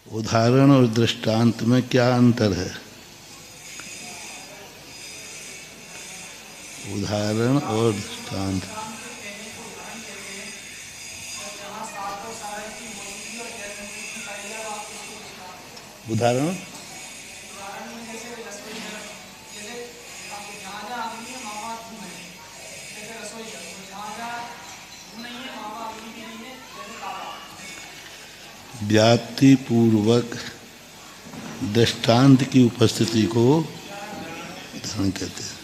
उदाहरण और दृष्टांत में क्या अंतर है? उदाहरण और दृष्टांत। उदाहरण व्याप्ति पूर्वक दृष्टांत की उपस्थिति को उदाहरण कहते हैं।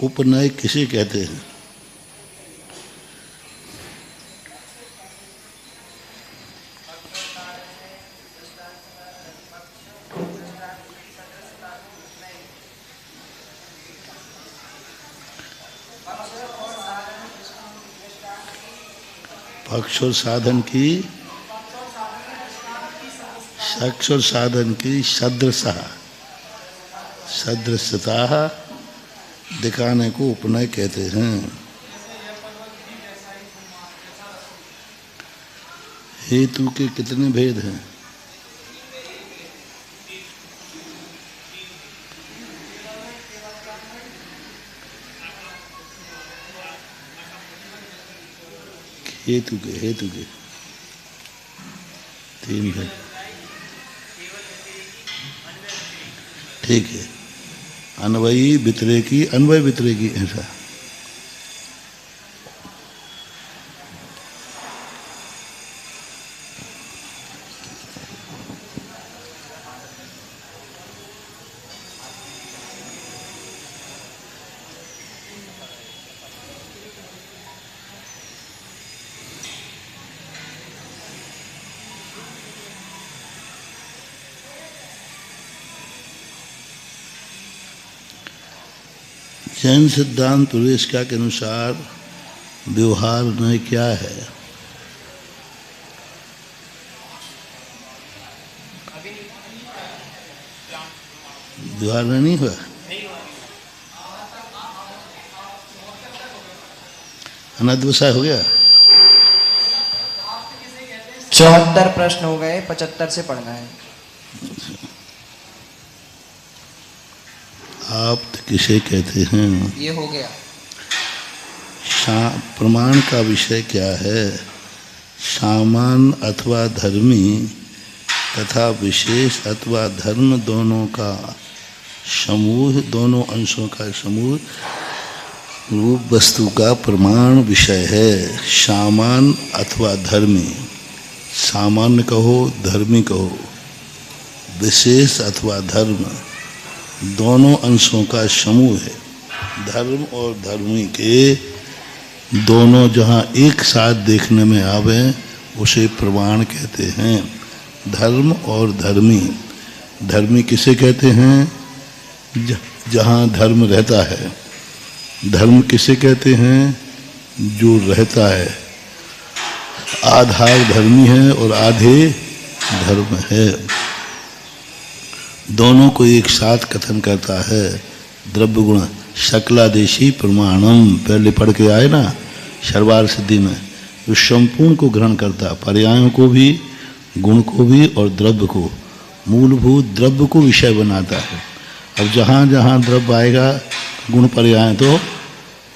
उपनय किसे कहते हैं? पक्ष और साधन की पक्ष और साधन की सदृशता दिखाने को उपनय कहते हैं। हेतु के कितने भेद हैं? हेतु के 3 है। ठीक है। अन्वयी व्यतिरेकी, अन्वय व्यतिरेकी, ऐसा। जैन सिद्धांत प्रवेशिका के अनुसार व्यवहार न्याय क्या है? व्यवहार नहीं हुआ। अनद्वसाय हो गया। 74 प्रश्न हो गए, 75 से पढ़ना है। आप किसे कहते हैं? ये हो गया। प्रमाण का विषय क्या है? सामान अथवा धर्मी तथा विशेष अथवा धर्म दोनों का समूह, दोनों अंशों का समूह रूप वस्तु का प्रमाण विषय है। सामान अथवा धर्मी, सामान्य कहो धर्मी कहो, विशेष अथवा धर्म दोनों अंशों का समूह है। धर्म और धर्मी के दोनों जहाँ एक साथ देखने में आवे उसे प्रमाण कहते हैं। धर्म और धर्मी, धर्मी किसे कहते हैं? जहाँ धर्म रहता है। धर्म किसे कहते हैं? जो रहता है। आधार धर्मी है और आधे धर्म है। दोनों को एक साथ कथन करता है। द्रव्य गुण शकलादेशी प्रमाणम, पहले पढ़ के आए ना शर्वार सिद्धि में, जो संपूर्ण को ग्रहण करता, पर्यायों को भी, गुण को भी और द्रव्य को, मूलभूत द्रव्य को विषय बनाता है। अब जहाँ जहाँ द्रव्य आएगा गुण पर्याय तो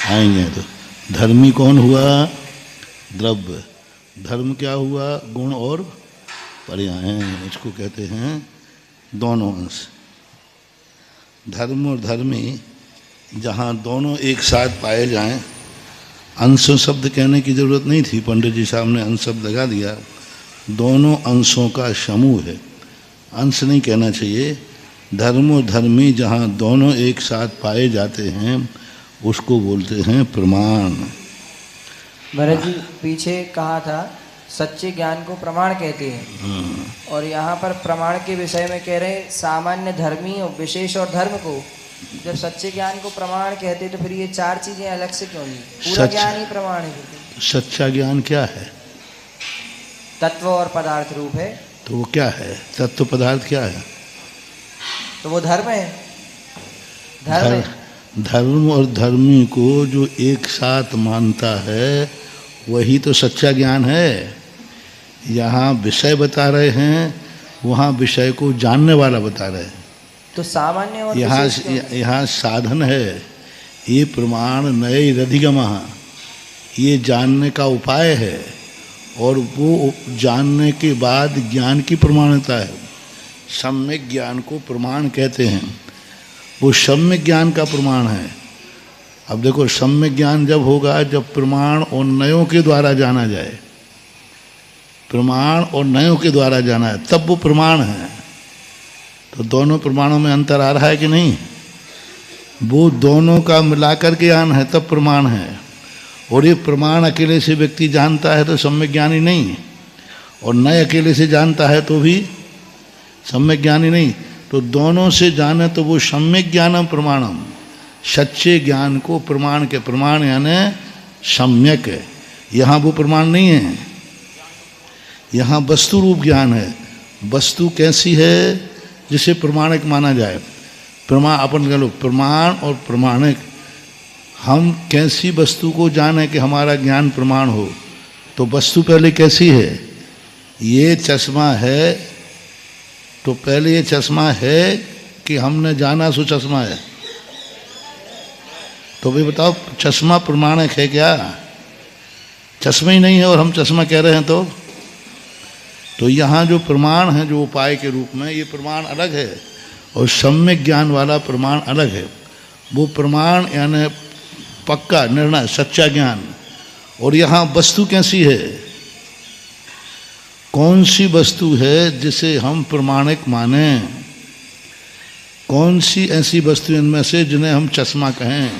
आएंगे। तो धर्मी कौन हुआ? द्रव्य। धर्म क्या हुआ? गुण और पर्याय। इसको कहते हैं दोनों अंश। धर्म और धर्मी जहाँ दोनों एक साथ पाए जाएं अंश शब्द कहने की जरूरत नहीं थी, पंडित जी साहब ने अंश शब्द लगा दिया। दोनों अंशों का समूह है, अंश नहीं कहना चाहिए। धर्म और धर्मी जहाँ दोनों एक साथ पाए जाते हैं उसको बोलते हैं प्रमाण। महाराज जी पीछे कहा था सच्चे ज्ञान को प्रमाण कहते हैं, और यहाँ पर प्रमाण के विषय में कह रहे हैं सामान्य धर्मी और विशेष और धर्म को। जब सच्चे ज्ञान को प्रमाण कहते तो फिर ये चार चीजें अलग से क्यों नहीं? पूरा ज्ञान ही प्रमाण है। सच्चा ज्ञान क्या है? तत्व और पदार्थ रूप है। तो वो क्या है? तत्व पदार्थ क्या है? तो वो धर्म है। धर्म धर्म और धर्मी को जो एक साथ मानता है वही तो सच्चा ज्ञान है। यहाँ विषय बता रहे हैं, वहाँ विषय को जानने वाला बता रहे हैं। तो सामान्य और यहाँ साधन है। ये प्रमाण नए रधिगमः, ये जानने का उपाय है, और वो जानने के बाद ज्ञान की प्रमाणता है। सम्यक ज्ञान को प्रमाण कहते हैं, वो सम्यक ज्ञान का प्रमाण है। अब देखो, सम्यक ज्ञान जब होगा जब प्रमाण और नयों के द्वारा जाना जाए। प्रमाण और नयों के द्वारा जाना है तब वो प्रमाण है। तो दोनों प्रमाणों में अंतर आ रहा है कि नहीं? वो दोनों का मिलाकर के ज्ञान है तब प्रमाण है। और ये प्रमाण अकेले से व्यक्ति जानता है तो सम्यक ज्ञानी नहीं, और नए अकेले से जानता है तो भी सम्यक ज्ञानी नहीं। तो दोनों से जाने तो वो सम्यक ज्ञानम प्रमाणम। सच्चे ज्ञान को प्रमाण के, प्रमाण यानी सम्यक है। यहाँ वो प्रमाण नहीं है, यहाँ वस्तु रूप ज्ञान है। वस्तु कैसी है जिसे प्रमाणिक माना जाए? प्रमाण अपन कह लो, प्रमाण और प्रमाणिक। हम कैसी वस्तु को जाने कि हमारा ज्ञान प्रमाण हो? तो वस्तु पहले कैसी है? ये चश्मा है, तो पहले ये चश्मा है कि हमने जाना सो चश्मा है? तो भाई बताओ, चश्मा प्रमाणिक है क्या? चश्मा ही नहीं है और हम चश्मा कह रहे हैं। तो यहाँ जो प्रमाण है, जो उपाय के रूप में, ये प्रमाण अलग है और सम्यक ज्ञान वाला प्रमाण अलग है। वो प्रमाण यानी पक्का निर्णय, सच्चा ज्ञान। और यहाँ वस्तु कैसी है? कौन सी वस्तु है जिसे हम प्रमाणिक माने? कौन सी ऐसी वस्तु इनमें से जिन्हें हम चश्मा कहें?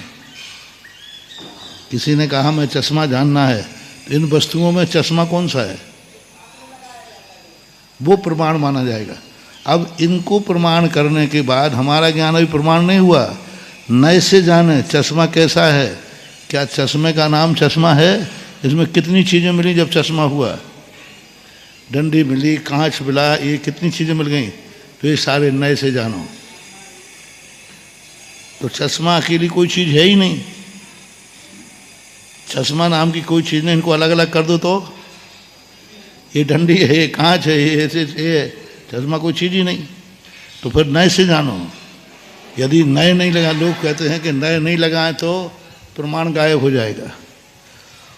किसी ने कहा मैं चश्मा जानना है, तो इन वस्तुओं में चश्मा कौन सा है? वो प्रमाण माना जाएगा। अब इनको प्रमाण करने के बाद हमारा ज्ञान अभी प्रमाण नहीं हुआ। नए से जाने चश्मा कैसा है, क्या चश्मे का नाम चश्मा है? इसमें कितनी चीज़ें मिली जब चश्मा हुआ? डंडी मिली, कांच मिला, ये कितनी चीज़ें मिल गई। तो ये सारे नए से जानो। तो चश्मा अकेली कोई चीज़ है ही नहीं, चश्मा नाम की कोई चीज़ नहीं। इनको अलग अलग कर दो तो ये डंडी है, ये कांच है, ये ऐसे ये चश्मा कोई चीज़ ही नहीं। तो फिर नए से जानो। यदि नए नहीं लगा, लोग कहते हैं कि नए नहीं लगाएं तो प्रमाण गायब हो जाएगा,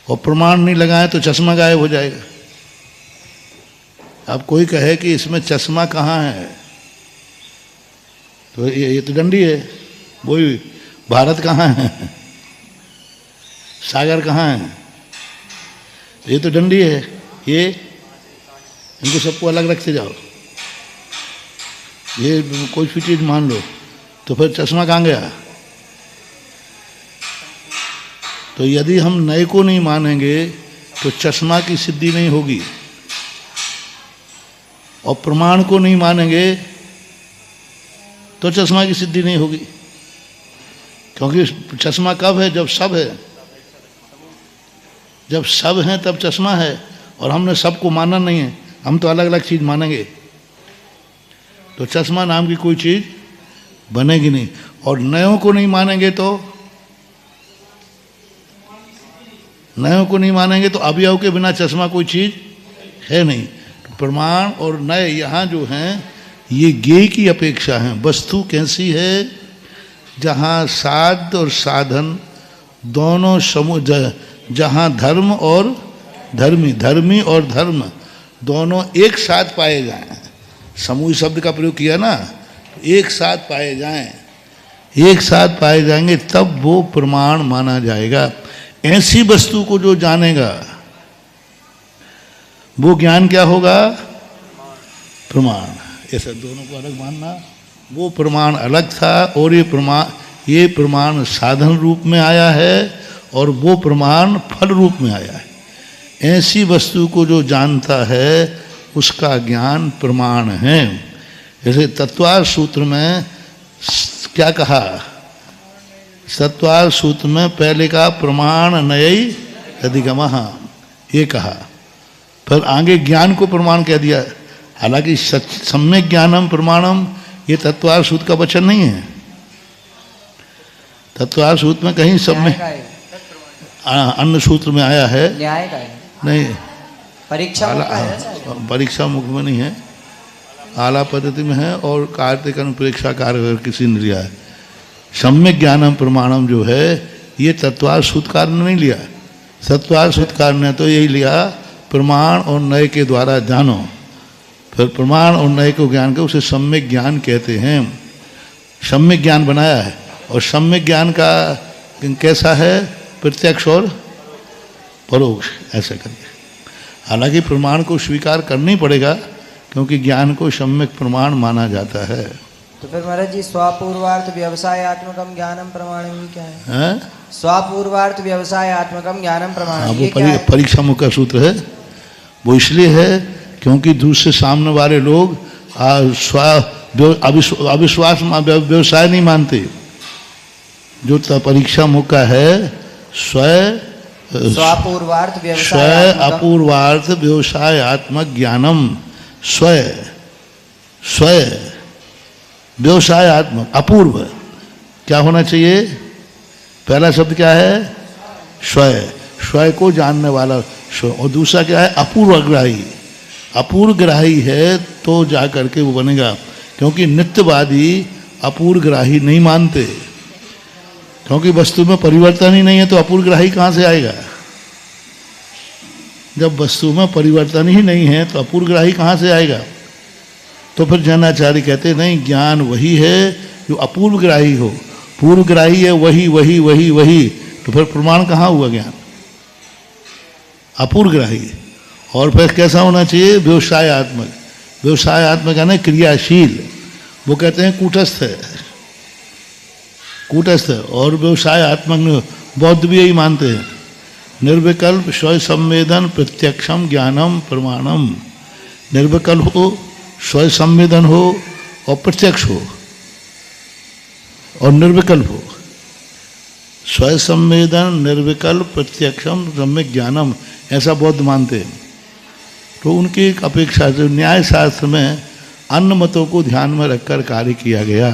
और प्रमाण नहीं लगाएं तो चश्मा गायब हो जाएगा। अब कोई कहे कि इसमें चश्मा कहाँ है, तो ये तो डंडी है। वही भारत कहाँ है, सागर कहाँ है, ये तो डंडी है। ये इनको सबको अलग रखते जाओ। ये कोई भी चीज़ मान लो, तो फिर चश्मा कहाँ गया? तो यदि हम नए को नहीं मानेंगे तो चश्मा की सिद्धि नहीं होगी, और प्रमाण को नहीं मानेंगे तो चश्मा की सिद्धि नहीं होगी। क्योंकि चश्मा कब है? जब सब है। जब सब है तब चश्मा है, और हमने सबको माना नहीं है, हम तो अलग अलग चीज़ मानेंगे। तो चश्मा नाम की कोई चीज़ बनेगी नहीं। और नयों को नहीं मानेंगे तो, नयों को नहीं मानेंगे तो अवयव के बिना चश्मा कोई चीज़ है नहीं। तो प्रमाण और नए यहाँ जो हैं ये ज्ञेय की अपेक्षा हैं। वस्तु कैसी है? जहाँ साध्य और साधन दोनों समूह, जहाँ धर्म और धर्मी, धर्मी और धर्म दोनों एक साथ पाए जाएं। समूह शब्द का प्रयोग किया ना, एक साथ पाए जाएं, एक साथ पाए जाएंगे तब वो प्रमाण माना जाएगा। ऐसी वस्तु को जो जानेगा वो ज्ञान क्या होगा? प्रमाण। ऐसे दोनों को अलग मानना, वो प्रमाण अलग था और ये प्रमाण साधन रूप में आया है और वो प्रमाण फल रूप में आया है। ऐसी वस्तु को जो जानता है उसका ज्ञान प्रमाण है। जैसे तत्वार सूत्र में क्या कहा? तत्वार सूत्र में पहले का प्रमाण नयई अधिगमः ये कहा, फिर आगे ज्ञान को प्रमाण कह दिया। हालांकि सम्यक ज्ञानम प्रमाणम ये तत्वार सूत्र का वचन नहीं है। तत्वार सूत्र में कहीं सब में अन्य सूत्र में आया है, न्याय का है नहीं परीक्षा मुख में नहीं है, आला पद्धति में है और कार्तिक अनुप्रेक्षा कार्य किसी ने लिया है। सम्यक ज्ञानम प्रमाणम जो है ये तत्वार सूत्रकार ने नहीं लिया। तत्वार सूत्रकार ने तो यही लिया प्रमाण और नय के द्वारा जानो, फिर प्रमाण और नय को ज्ञान के उसे सम्यक ज्ञान कहते हैं। सम्यक ज्ञान बनाया है और सम्यक ज्ञान का कैसा है? प्रत्यक्ष और परोक्ष ऐसे करके। हालांकि प्रमाण को स्वीकार करना ही पड़ेगा क्योंकि ज्ञान को सम्यक प्रमाण माना जाता है। तो फिर महाराज जी स्वपूर्वार्थ व्यवसायात्मकम ज्ञानम प्रमाणम क्या है? स्वपूर्वार्थ व्यवसायात्मकम ज्ञानम प्रमाणम ये क्या है? परीक्षा मुख का सूत्र है। वो इसलिए है क्योंकि दूसरे सामने वाले लोग अविश्वास व्यवसाय नहीं मानते। जो परीक्षा मुख का है स्वपूर्वार्थ अपूर्वार्थ व्यवसायात्मक ज्ञानम स्व व्यवसायात्मक अपूर्व क्या होना चाहिए? पहला शब्द क्या है? स्वयं को जानने वाला स्व, और दूसरा क्या है? अपूर्वग्राही। अपूर्वग्राही है तो जा करके वो बनेगा, क्योंकि नित्यवादी अपूर्वग्राही नहीं मानते, क्योंकि वस्तु में परिवर्तन ही नहीं है तो अपूर्वग्राही कहाँ से आएगा? जब वस्तु में परिवर्तन ही नहीं है तो अपूर्वग्राही कहाँ से आएगा? तो फिर जैनाचार्य कहते नहीं, ज्ञान वही है जो अपूर्वग्राही हो। पूर्वग्राही है वही वही वही वही, तो फिर प्रमाण कहाँ हुआ ज्ञान? अपूर्वग्राही। और फिर कैसा होना चाहिए? व्यवसायात्मक। व्यवसायात्मक यानी क्रियाशील। वो कहते हैं कूटस्थ है, कूटस्थ। और व्यवसायात्मक बौद्ध भी यही मानते हैं, निर्विकल्प स्वयं संवेदन प्रत्यक्षम ज्ञानम प्रमाणम। निर्विकल्प हो, स्वयं संवेदन हो और प्रत्यक्ष हो और निर्विकल्प हो। स्वयं संवेदन निर्विकल्प प्रत्यक्षम सम्यक ज्ञानम ऐसा बौद्ध मानते हैं। तो उनकी एक अपेक्षा से न्याय शास्त्र में अन्य मतों को ध्यान में रखकर कार्य किया गया।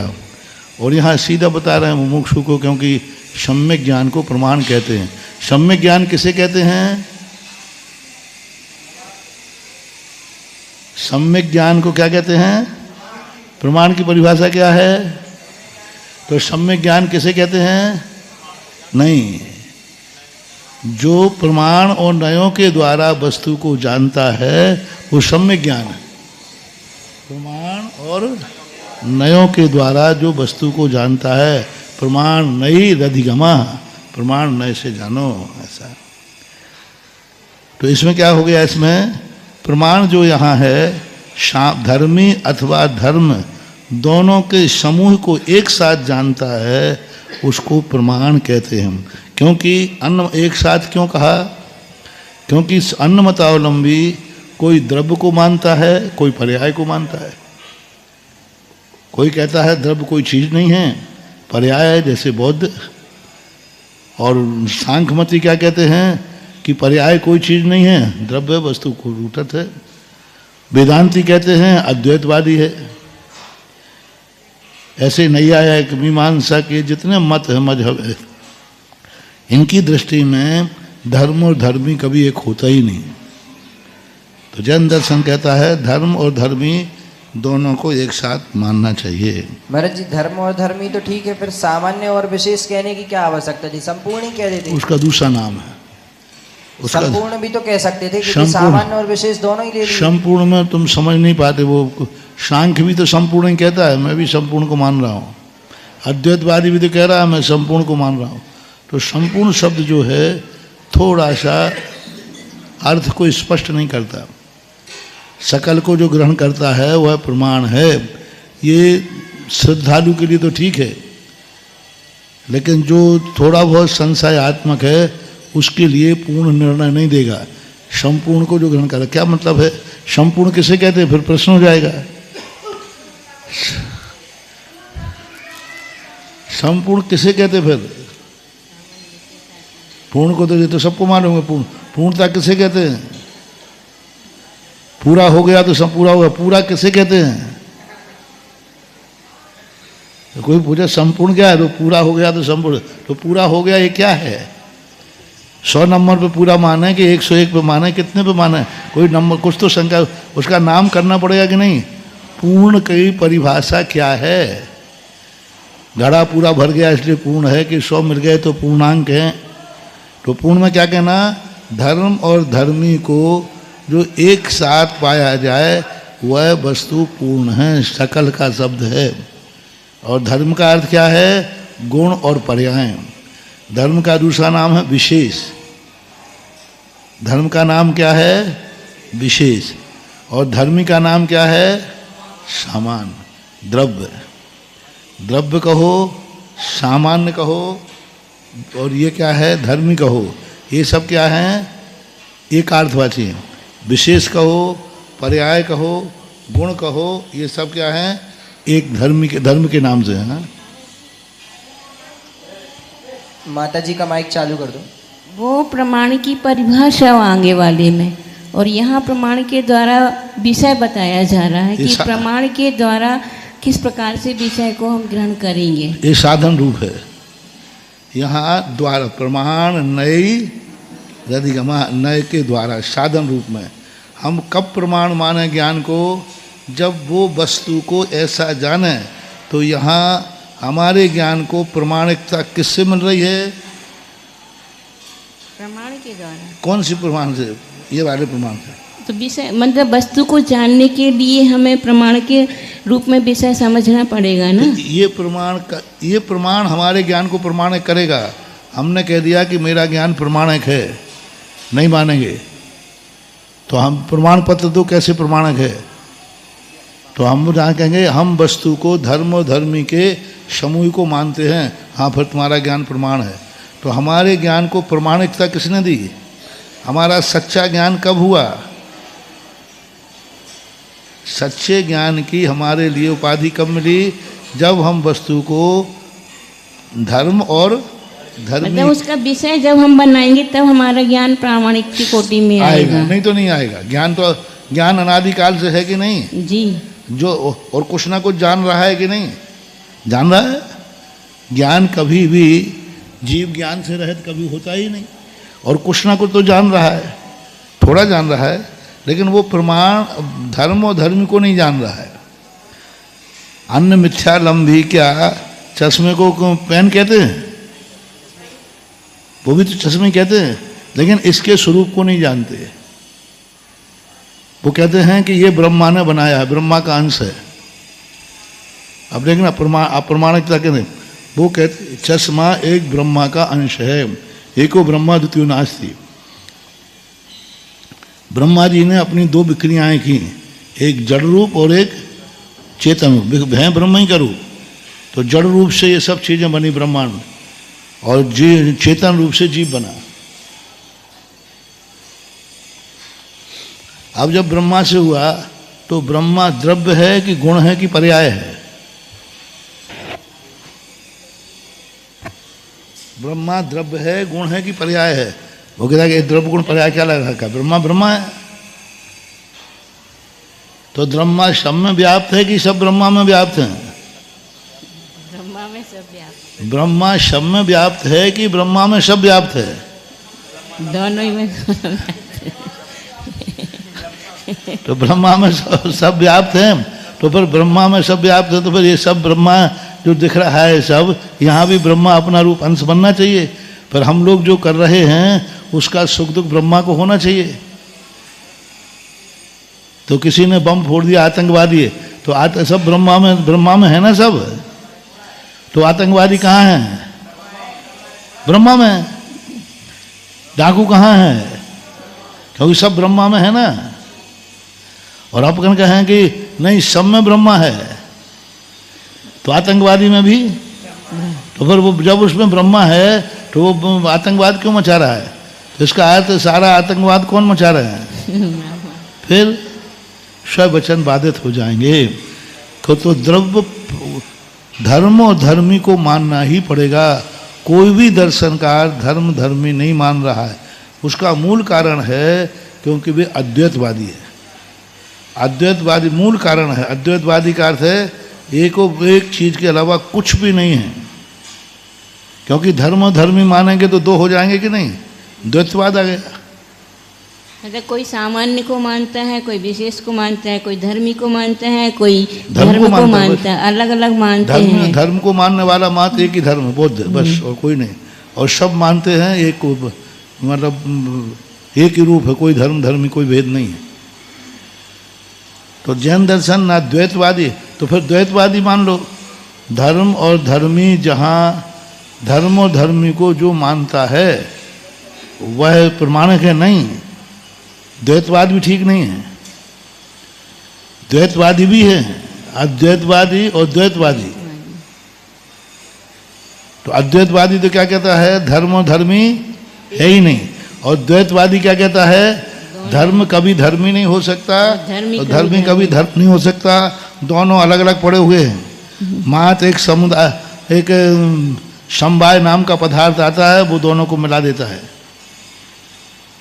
और यहाँ सीधा बता रहे हैं मुमुक्षु को, क्योंकि सम्यक ज्ञान को प्रमाण कहते हैं। सम्यक ज्ञान किसे कहते हैं? सम्यक ज्ञान को क्या कहते हैं? प्रमाण की परिभाषा क्या है? तो सम्यक ज्ञान किसे कहते हैं? नहीं, जो प्रमाण और नयों के द्वारा वस्तु को जानता है वो सम्यक ज्ञान है। प्रमाण और नयों के द्वारा जो वस्तु को जानता है, प्रमाण नई रधिगमा, प्रमाण नय से जानो, ऐसा। तो इसमें क्या हो गया? इसमें प्रमाण जो यहाँ है धर्मी अथवा धर्म दोनों के समूह को एक साथ जानता है, उसको प्रमाण कहते हैं। क्योंकि अन्न एक साथ क्यों कहा? क्योंकि अन्न मतावलंबी कोई द्रव्य को मानता है, कोई पर्याय को मानता है। कोई कहता है द्रव्य कोई चीज़ नहीं है, पर्याय है, जैसे बौद्ध। और सांख्यमती क्या कहते हैं कि पर्याय कोई चीज़ नहीं है, द्रव्य वस्तु को रूटत है। वेदांती कहते हैं अद्वैतवादी है। ऐसे नैयायिक मीमांसा के जितने मत है, मजहब है, इनकी दृष्टि में धर्म और धर्मी कभी एक होता ही नहीं। तो जैन दर्शन कहता है धर्म और धर्मी दोनों को एक साथ मानना चाहिए। महाराज जी धर्म और धर्मी तो ठीक है, फिर सामान्य और विशेष कहने की क्या आवश्यकता थी? संपूर्ण ही कह देते। उसका दूसरा नाम है। संपूर्ण भी तो कह सकते थे, क्योंकि सामान्य और विशेष दोनों ही ले लिए। संपूर्ण में तुम समझ नहीं पाते। वो सांख्य भी तो संपूर्ण ही कहता है, मैं भी संपूर्ण को मान रहा हूँ। अद्वैतवादी भी तो कह रहा है मैं संपूर्ण को मान रहा हूँ। तो संपूर्ण शब्द जो है थोड़ा सा अर्थ को स्पष्ट नहीं करता। सकल को जो ग्रहण करता है वह प्रमाण है। ये श्रद्धालु के लिए तो ठीक है, लेकिन जो थोड़ा बहुत संशयात्मक है उसके लिए पूर्ण निर्णय नहीं देगा। संपूर्ण को जो ग्रहण कर, क्या मतलब है संपूर्ण किसे कहते हैं? फिर प्रश्न हो जाएगा, संपूर्ण किसे कहते हैं? फिर पूर्ण को तो ये तो सबको मालूम है। पूर्णता किसे कहते हैं? पूरा हो गया तो सब पूरा होगा। पूरा किसे कहते हैं? तो कोई पूछे संपूर्ण क्या है, तो पूरा हो गया तो संपूर्ण। तो पूरा हो गया ये क्या है? 100 नंबर पे पूरा माना है कि 101 पे माना है? कितने पे माना है? कोई नंबर, कुछ तो संख्या, उसका नाम करना पड़ेगा कि नहीं? पूर्ण की परिभाषा क्या है? घड़ा पूरा भर गया इसलिए पूर्ण है कि 100 मिल गए तो पूर्णांक है? तो पूर्ण में क्या कहना? धर्म और धर्मी को जो एक साथ पाया जाए वह वस्तु पूर्ण है। सकल का शब्द है। और धर्म का अर्थ क्या है? गुण और पर्याय। धर्म का दूसरा नाम है विशेष। धर्म का नाम क्या है? विशेष। और धर्मी का नाम क्या है? सामान्य, द्रव्य। द्रव्य कहो, सामान्य कहो, और ये क्या है? धर्मी कहो। ये सब क्या है? एकार्थवाची है। विशेष कहो, पर्याय कहो, गुण कहो, ये सब क्या है? एक धर्म के नाम से है। माता जी का माइक चालू कर दो। वो प्रमाण की परिभाषा आगे वाले में, और यहाँ प्रमाण के द्वारा विषय बताया जा रहा है कि प्रमाण के द्वारा किस प्रकार से विषय को हम ग्रहण करेंगे। ये साधन रूप है। यहाँ द्वारा प्रमाण नई रधिगमा, नय के द्वारा साधन रूप में हम कब प्रमाण माने ज्ञान को? जब वो वस्तु को ऐसा जाने। तो यहाँ हमारे ज्ञान को प्रमाणिकता किससे मिल रही है? प्रमाण के द्वारा। कौन सी प्रमाण से? ये वाले प्रमाण से। तो विषय मतलब वस्तु को जानने के लिए हमें प्रमाण के रूप में विषय समझना पड़ेगा ना। ये प्रमाण हमारे ज्ञान को प्रमाणिक करेगा। हमने कह दिया कि मेरा ज्ञान प्रमाणिक है, नहीं मानेंगे तो हम प्रमाण पत्र तो कैसे प्रमाणिक है? तो हम जहाँ कहेंगे हम वस्तु को धर्म और धर्मी के समूह को मानते हैं, हाँ फिर तुम्हारा ज्ञान प्रमाण है। तो हमारे ज्ञान को प्रमाणिकता किसने दी? हमारा सच्चा ज्ञान कब हुआ? सच्चे ज्ञान की हमारे लिए उपाधि कब मिली? जब हम वस्तु को धर्म और धर्म, मतलब उसका विषय जब हम बनाएंगे तब हमारा ज्ञान प्रामाणिक की कोटि में आएगा। नहीं तो नहीं आएगा। ज्ञान अनादिकाल से है कि नहीं जी? जो और कुछ ना कुछ जान रहा है कि नहीं? जान रहा है। ज्ञान कभी भी जीव ज्ञान से रहित कभी होता ही नहीं, और कुछ ना कुछ तो जान रहा है, थोड़ा जान रहा है, लेकिन वो प्रमाण धर्म और धर्म को नहीं जान रहा है। अन्न मिथ्यालंबी, क्या चश्मे को पेन कहते हैं? वो भी तो चश्मे कहते हैं, लेकिन इसके स्वरूप को नहीं जानते। वो कहते हैं कि ये ब्रह्मा ने बनाया है, ब्रह्मा का अंश है। अब देखना अप्रमाणिकता कहते हैं। वो कहते चश्मा एक ब्रह्मा का अंश है, एको ब्रह्मा द्वितीयो नास्ति। ब्रह्मा जी ने अपनी 2 विक्रियाएं की, एक जड़ रूप और एक चेतन रूप। है ब्रह्म ही का रूप, तो जड़ रूप से ये सब चीजें बनी ब्रह्मांड, और चेतन रूप से जीव बना। अब जब ब्रह्मा से हुआ तो ब्रह्मा द्रव्य है कि गुण है कि पर्याय है? ब्रह्मा द्रव्य है, गुण है कि पर्याय है? वो कहता है कि द्रव्य गुण पर्याय क्या लगा? ब्रह्मा ब्रह्मा है। तो ब्रह्मा सब में व्याप्त है कि सब ब्रह्मा में व्याप्त है? ब्रह्मा में सब व्याप्त। ब्रह्मा सब में व्याप्त है कि ब्रह्मा में सब व्याप्त है? दोनों ही में। तो ब्रह्मा में सब व्याप्त है, तो फिर ब्रह्मा में सब व्याप्त है, तो फिर ये सब ब्रह्मा जो दिख रहा है सब, यहाँ भी ब्रह्मा अपना रूप अंश बनना चाहिए। पर हम लोग जो कर रहे हैं उसका सुख दुख ब्रह्मा को होना चाहिए। तो किसी ने बम फोड़ दिया, आतंकवादी है, तो सब ब्रह्मा में है ना सब। तो आतंकवादी कहाँ है? ब्रह्मा में। डाकू कहाँ है? क्योंकि सब ब्रह्मा में है ना। और आप कहें कि नहीं सब में ब्रह्मा है, तो आतंकवादी में भी, तो फिर वो जब उसमें ब्रह्मा है तो वो आतंकवाद क्यों मचा रहा है? तो इसका अर्थ सारा आतंकवाद कौन मचा रहे हैं? फिर स्ववचन बाधित हो जाएंगे। तो द्रव्य धर्म और धर्मी को मानना ही पड़ेगा। कोई भी दर्शनकार धर्म धर्मी नहीं मान रहा है। उसका मूल कारण है क्योंकि वे अद्वैतवादी है। अद्वैतवादी मूल कारण है। अद्वैतवादी का अर्थ है एक चीज के अलावा कुछ भी नहीं है। क्योंकि धर्म और धर्मी मानेंगे तो दो हो जाएंगे कि नहीं? द्वैतवाद आ गया। मतलब कोई सामान्य को मानता है, कोई विशेष को मानता है, कोई धर्मी को मानता है, कोई धर्म को मानता है, अलग अलग मानते हैं। धर्म को मानने वाला मात्र एक ही धर्म है, बौद्ध, बस, और कोई नहीं। और सब मानते हैं एक को, मतलब एक ही रूप है, कोई धर्म धर्मी कोई भेद नहीं है। तो जैन दर्शन ना द्वैतवादी, तो फिर द्वैतवादी मान लो। धर्म और धर्मी, जहाँ धर्म और धर्मी को जो मानता है वह प्रमाणिक है नहीं। द्वैतवाद भी ठीक नहीं है। द्वैतवादी भी है, अद्वैतवादी और द्वैतवादी। तो अद्वैतवादी तो क्या कहता है? धर्म और धर्मी है ही नहीं। और द्वैतवादी क्या कहता है? धर्म कभी धर्मी नहीं हो सकता और धर्मी कभी धर्म नहीं हो सकता। दोनों अलग अलग पड़े हुए हैं। मात्र एक समुदाय, एक समवाय नाम का पदार्थ आता है, वो दोनों को मिला देता है।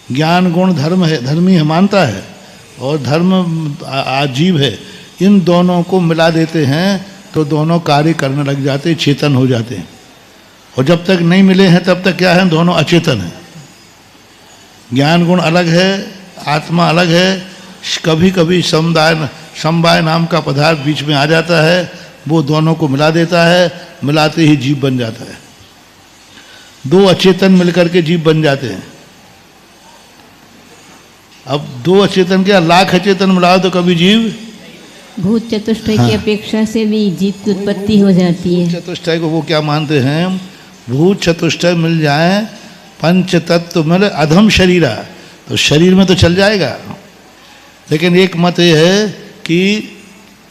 ज्ञान गुण धर्म है, धर्मी है, मानता है, और धर्म आजीव है। इन दोनों को मिला देते हैं तो दोनों कार्य करने लग जाते हैं, चेतन हो जाते हैं। और जब तक नहीं मिले हैं तब तक क्या है? दोनों अचेतन है। ज्ञान गुण अलग है, आत्मा अलग है। कभी कभी समवाय नाम का पदार्थ बीच में आ जाता है, वो दोनों को मिला देता है। मिलाते ही जीव बन जाता है। दो अचेतन मिलकर के जीव बन जाते हैं। अब दो अचेतन क्या, लाख अचेतन मिलाओ तो कभी जीव। भूत चतुष्टय की अपेक्षा से भी जीव की उत्पत्ति हो जाती है। चतुष्टय को वो क्या मानते हैं? भूत चतुष्टय मिल जाए, पंच तत्व मिले, अधम शरीरा, तो शरीर में तो चल जाएगा। लेकिन एक मत ये है कि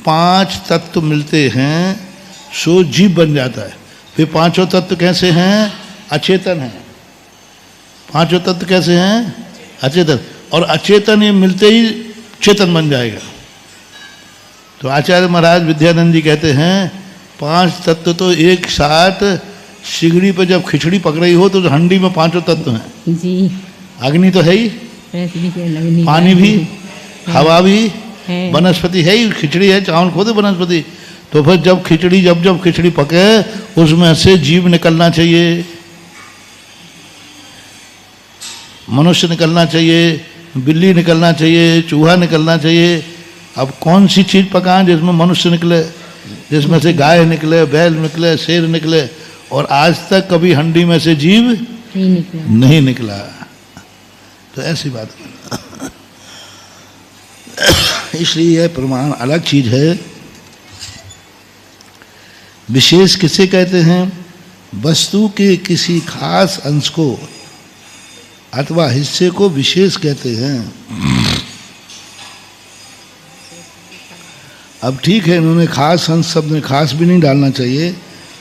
5 तत्व मिलते हैं सो जीव बन जाता है। फिर पांचों तत्व कैसे हैं? अचेतन है। पांचों तत्व कैसे हैं? अचेतन। और अचेतन ये मिलते ही चेतन बन जाएगा। तो आचार्य महाराज विद्यानंद जी कहते हैं 5 तत्व तो एक साथ सिगड़ी पे जब खिचड़ी पक रही हो तो हंडी में 5 तत्व हैं जी। अग्नि तो है ही, पानी भी, हवा भी, वनस्पति है ही, खिचड़ी है, चावल खुद वनस्पति। तो फिर जब खिचड़ी पके उसमें से जीव निकलना चाहिए, मनुष्य निकलना चाहिए, बिल्ली निकलना चाहिए, चूहा निकलना चाहिए। अब कौन सी चीज़ पकाएं जिसमें मनुष्य निकले, जिसमें से गाय निकले, बैल निकले, शेर निकले? और आज तक कभी हंडी में से जीव नहीं निकला। तो ऐसी बात इसलिए यह प्रमाण अलग चीज है। विशेष किसे कहते हैं? वस्तु के किसी खास अंश को अथवा हिस्से को विशेष कहते हैं। अब ठीक है, इन्होंने खास अंश शब्द में खास भी नहीं डालना चाहिए।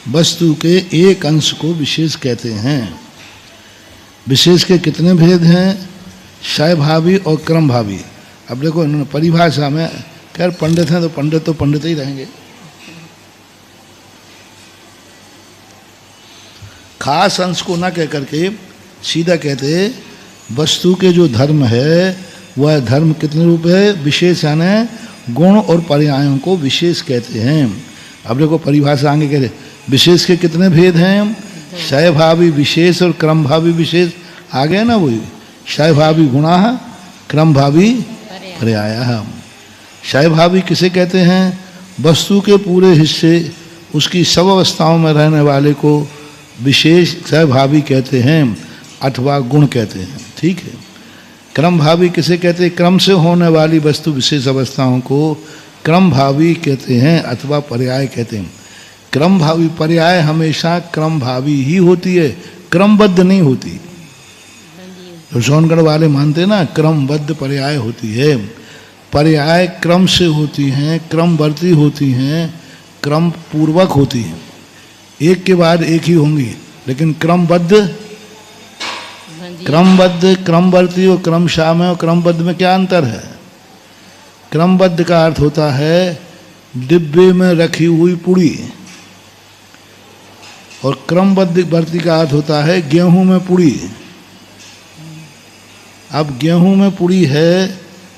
वस्तु के एक अंश को विशेष कहते हैं। विशेष के कितने भेद हैं? क्षयभावी और क्रमभावी। अब देखो इन्होंने परिभाषा में, खैर पंडित हैं तो पंडित ही रहेंगे। खास अंश को ना कह करके सीधा कहते वस्तु के जो धर्म है वह धर्म कितने रूप है? विशेष, यानी गुण और पर्यायों को विशेष कहते हैं। अब देखो परिभाषा आगे कहते विशेष के कितने भेद हैं? क्षयभावी विशेष और क्रमभावी विशेष। आ गया ना वही, क्षयभावी गुणा, क्रमभावी पर्यायः। क्षयभावी किसे कहते हैं? वस्तु के पूरे हिस्से, उसकी सब अवस्थाओं में रहने वाले को विशेष क्षयभावी कहते हैं अथवा गुण कहते हैं। ठीक है। क्रमभावी किसे कहते हैं? क्रम से होने वाली वस्तु विशेष अवस्थाओं को क्रमभावी कहते हैं अथवा पर्याय कहते हैं। क्रमभावी, पर्याय हमेशा क्रमभावी ही होती है, क्रमबद्ध नहीं होती। तो सोनगढ़ वाले मानते ना क्रमबद्ध पर्याय होती है, पर्याय क्रम से होती हैं, क्रमवर्ती होती हैं, क्रम पूर्वक होती हैं, एक के बाद एक ही होंगी, लेकिन क्रमबद्ध, क्रमवर्ती और क्रमशाम और क्रमबद्ध में क्या अंतर है? क्रमबद्ध का अर्थ होता है डिब्बे में रखी हुई पुड़ी, और क्रमबद्ध का अर्थ होता है गेहूं में पुड़ी। अब गेहूं में पुड़ी है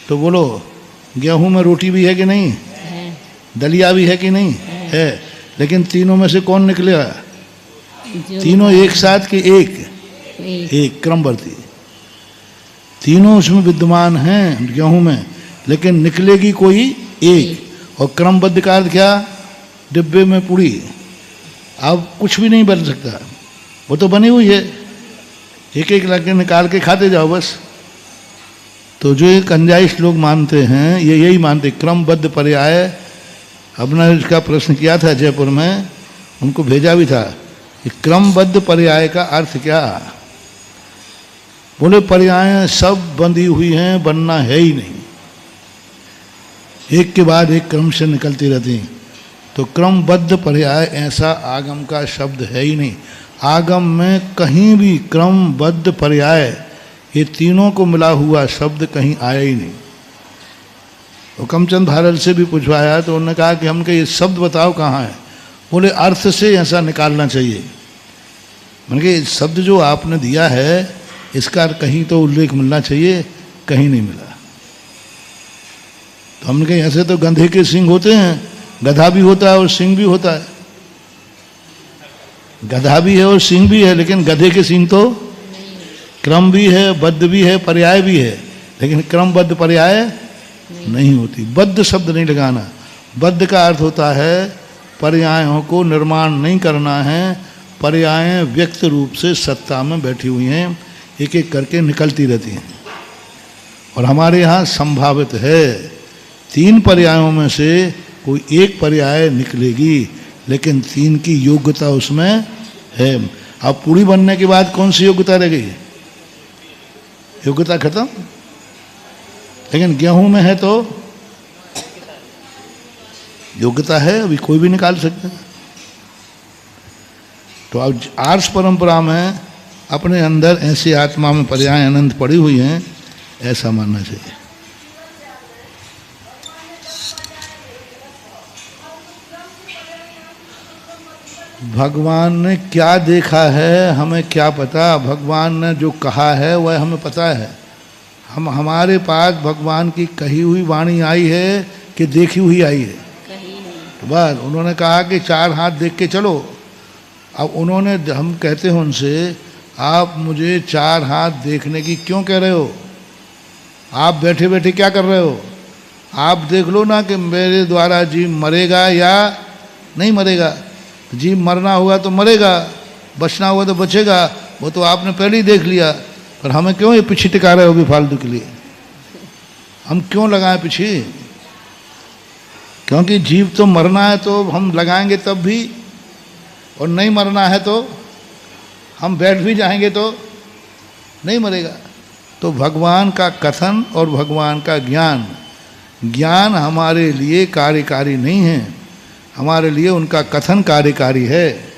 तो बोलो गेहूं में रोटी भी है कि नहीं है, दलिया भी है कि नहीं है, लेकिन तीनों में से कौन निकलेगा? तीनों एक साथ के एक क्रमवर्ती, तीनों उसमें विद्यमान हैं गेहूं में, लेकिन निकलेगी कोई एक। और क्रमबद्ध का अर्थ क्या? डिब्बे में पुड़ी, अब कुछ भी नहीं बन सकता, वो तो बनी हुई है, एक एक लगे निकाल के खाते जाओ बस। तो जो ये कंजाइश लोग मानते हैं ये यही मानते क्रमबद्ध पर्याय। अपना इसका प्रश्न किया था जयपुर में, उनको भेजा भी था कि क्रमबद्ध पर्याय का अर्थ क्या? बोले पर्याय सब बंधी हुई हैं, बनना है ही नहीं, एक के बाद एक क्रम से निकलती रहती हैं। तो क्रमबद्ध पर्याय ऐसा आगम का शब्द है ही नहीं। आगम में कहीं भी क्रमबद्ध पर्याय ये तीनों को मिला हुआ शब्द कहीं आया ही नहीं। हुकमचंद भारत से भी पूछवाया तो उन्होंने कहा कि हमके ये शब्द बताओ कहाँ है। बोले अर्थ से ऐसा निकालना चाहिए। मैंने कहा शब्द जो आपने दिया है इसका कहीं तो उल्लेख मिलना चाहिए, कहीं नहीं मिला। तो हमने कहा ऐसे तो गधे के सिंग होते हैं, गधा भी होता है और सिंग भी होता है, गधा भी है और सिंग भी है, लेकिन गधे के सिंग तो क्रम भी है, बद्ध भी है, पर्याय भी है, लेकिन क्रमबद्ध पर्याय नहीं होती। बद्ध शब्द नहीं लगाना। बद्ध का अर्थ होता है पर्यायों को निर्माण नहीं करना है, पर्याय व्यक्त रूप से सत्ता में बैठी हुई हैं, एक एक करके निकलती रहती हैं। और हमारे यहाँ संभावित है 3 पर्यायों में से कोई एक पर्याय निकलेगी, लेकिन 3 की योग्यता उसमें है। अब पूरी बनने के बाद कौन सी योग्यता रह गई? योग्यता खत्म। लेकिन गेहूं में है तो योग्यता है, अभी कोई भी निकाल सकता है। तो अब आर्ष परंपरा में अपने अंदर ऐसी आत्मा में पर्याय अनंत पड़ी हुई हैं, ऐसा मानना चाहिए। भगवान ने क्या देखा है हमें क्या पता, भगवान ने जो कहा है वह हमें पता है। हमारे पास भगवान की कही हुई वाणी आई है कि देखी हुई आई है? तो बस उन्होंने कहा कि 4 हाथ देख के चलो। अब उन्होंने, हम कहते हैं उनसे आप मुझे 4 हाथ देखने की क्यों कह रहे हो? आप बैठे बैठे क्या कर रहे हो? आप देख लो ना कि मेरे द्वारा जीव मरेगा या नहीं मरेगा। जीव मरना होगा तो मरेगा, बचना होगा तो बचेगा, वो तो आपने पहले ही देख लिया। पर हमें क्यों ये पीछे टिका रहे हो भी फालतू के लिए? हम क्यों लगाएं पीछे? क्योंकि जीव तो मरना है तो हम लगाएंगे तब भी, और नहीं मरना है तो हम बैठ भी जाएंगे तो नहीं मरेगा। तो भगवान का कथन और भगवान का ज्ञान, ज्ञान हमारे लिए कार्यकारी नहीं है, हमारे लिए उनका कथन कार्यकारी है।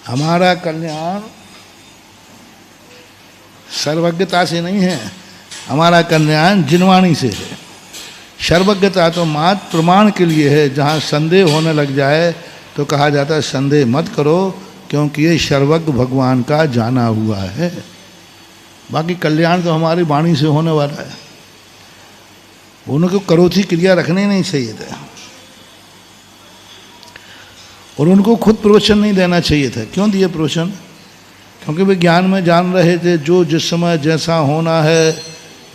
हमारा कल्याण सर्वज्ञता से नहीं है, हमारा कल्याण जिनवाणी से है। सर्वज्ञता तो मात्र प्रमाण के लिए है, जहाँ संदेह होने लग जाए तो कहा जाता है संदेह मत करो, क्योंकि ये सर्वज्ञ भगवान का जाना हुआ है। बाकी कल्याण तो हमारी वाणी से होने वाला है। उनको करोथी क्रिया रखने नहीं चाहिए था, और उनको खुद प्रवचन नहीं देना चाहिए था। क्यों दिए प्रवचन? क्योंकि वे ज्ञान में जान रहे थे जो जिस समय जैसा होना है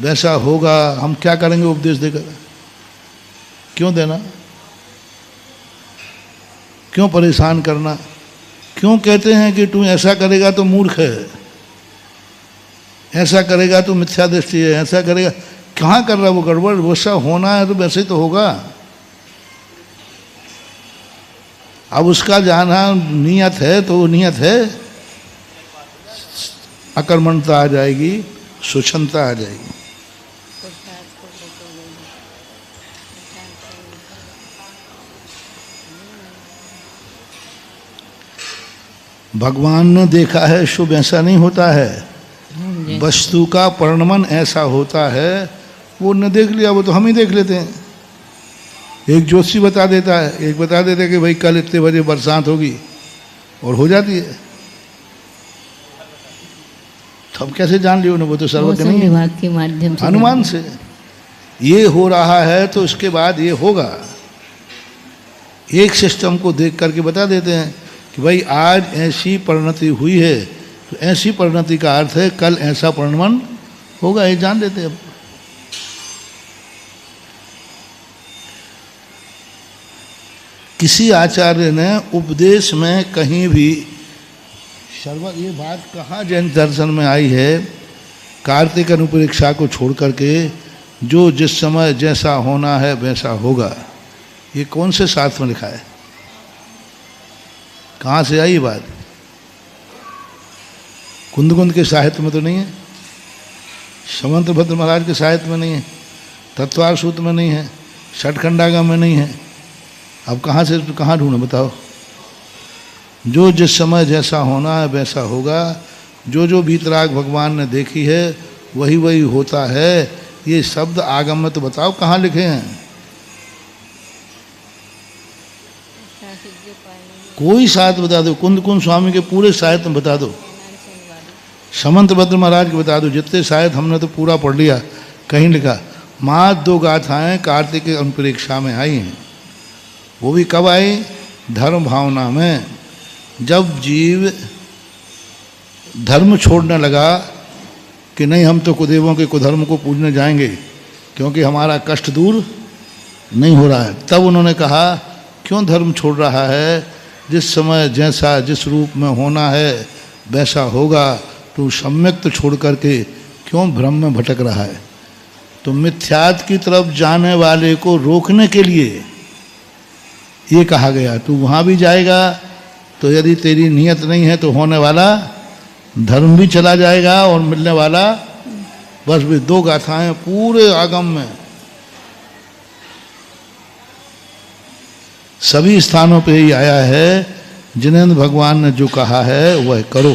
वैसा होगा। हम क्या करेंगे उपदेश देकर? क्यों देना? क्यों परेशान करना? क्यों कहते हैं कि तू ऐसा करेगा तो मूर्ख है, ऐसा करेगा तो मिथ्या दृष्टि है, ऐसा करेगा? कहाँ कर रहा है वो गड़बड़? वैसा होना है तो वैसे तो होगा। अब उसका जाना नियत है तो वो नियत है, अकर्मणता आ जाएगी, स्वच्छंदता आ जाएगी। भगवान ने देखा है शुभ ऐसा नहीं होता है, वस्तु का परिणमन ऐसा होता है। वो न देख लिया, वो तो हम ही देख लेते हैं। एक ज्योतिषी बता देता है, एक बता देता है कि भाई कल इतने बजे बरसात होगी, और हो जाती है। तो हम कैसे जान लियो? वो तो सर्वज्ञ नहीं है, विभाग के माध्यम से, अनुमान से। ये हो रहा है तो उसके बाद ये होगा। एक सिस्टम को देख करके बता देते हैं कि भाई आज ऐसी परिणति हुई है, तो ऐसी परिणति का अर्थ है कल ऐसा परिणमन होगा, ये जान लेते हैं। किसी आचार्य ने उपदेश में कहीं भी सर्वत, ये बात कहाँ जैन दर्शन में आई है, कार्तिक अनुपरीक्षा को छोड़ करके जो जिस समय जैसा होना है वैसा होगा, ये कौन से शास्त्र में लिखा है? कहाँ से आई ये बात? कुंद के साहित्य में तो नहीं है, समंत भद्र महाराज के साहित्य में नहीं है, तत्वार सूत्र में नहीं है, षटखंडागम में नहीं है। अब कहाँ से कहाँ ढूंढे बताओ? जो जिस समय जैसा होना है वैसा होगा, जो जो वीतराग भगवान ने देखी है वही वही होता है। ये शब्द आगम में तो बताओ कहाँ लिखे हैं? कोई साहित्य बता दो, कुंद स्वामी के पूरे साहित्य में बता दो, समंत भद्र महाराज के बता दो, जितने साहित्य हमने तो पूरा पढ़ लिया। कहीं लिखा मात्र 2 गाथाएं कार्तिक के अनुपरीक्षा में आई हैं। वो भी कब आई? धर्म भावना में। जब जीव धर्म छोड़ने लगा कि नहीं हम तो कुदेवों के कुधर्म को पूजने जाएंगे क्योंकि हमारा कष्ट दूर नहीं हो रहा है, तब उन्होंने कहा क्यों धर्म छोड़ रहा है? जिस समय जैसा जिस रूप में होना है वैसा होगा, तो सम्यक तो छोड़ करके क्यों भ्रम में भटक रहा है? तो मिथ्यात की तरफ जाने वाले को रोकने के लिए ये कहा गया, तू वहाँ भी जाएगा तो यदि तेरी नियत नहीं है तो होने वाला धर्म भी चला जाएगा और मिलने वाला बस भी 2 गाथाएं पूरे आगम में सभी स्थानों पे ही आया है। जिनेंद्र भगवान ने जो कहा है वह करो।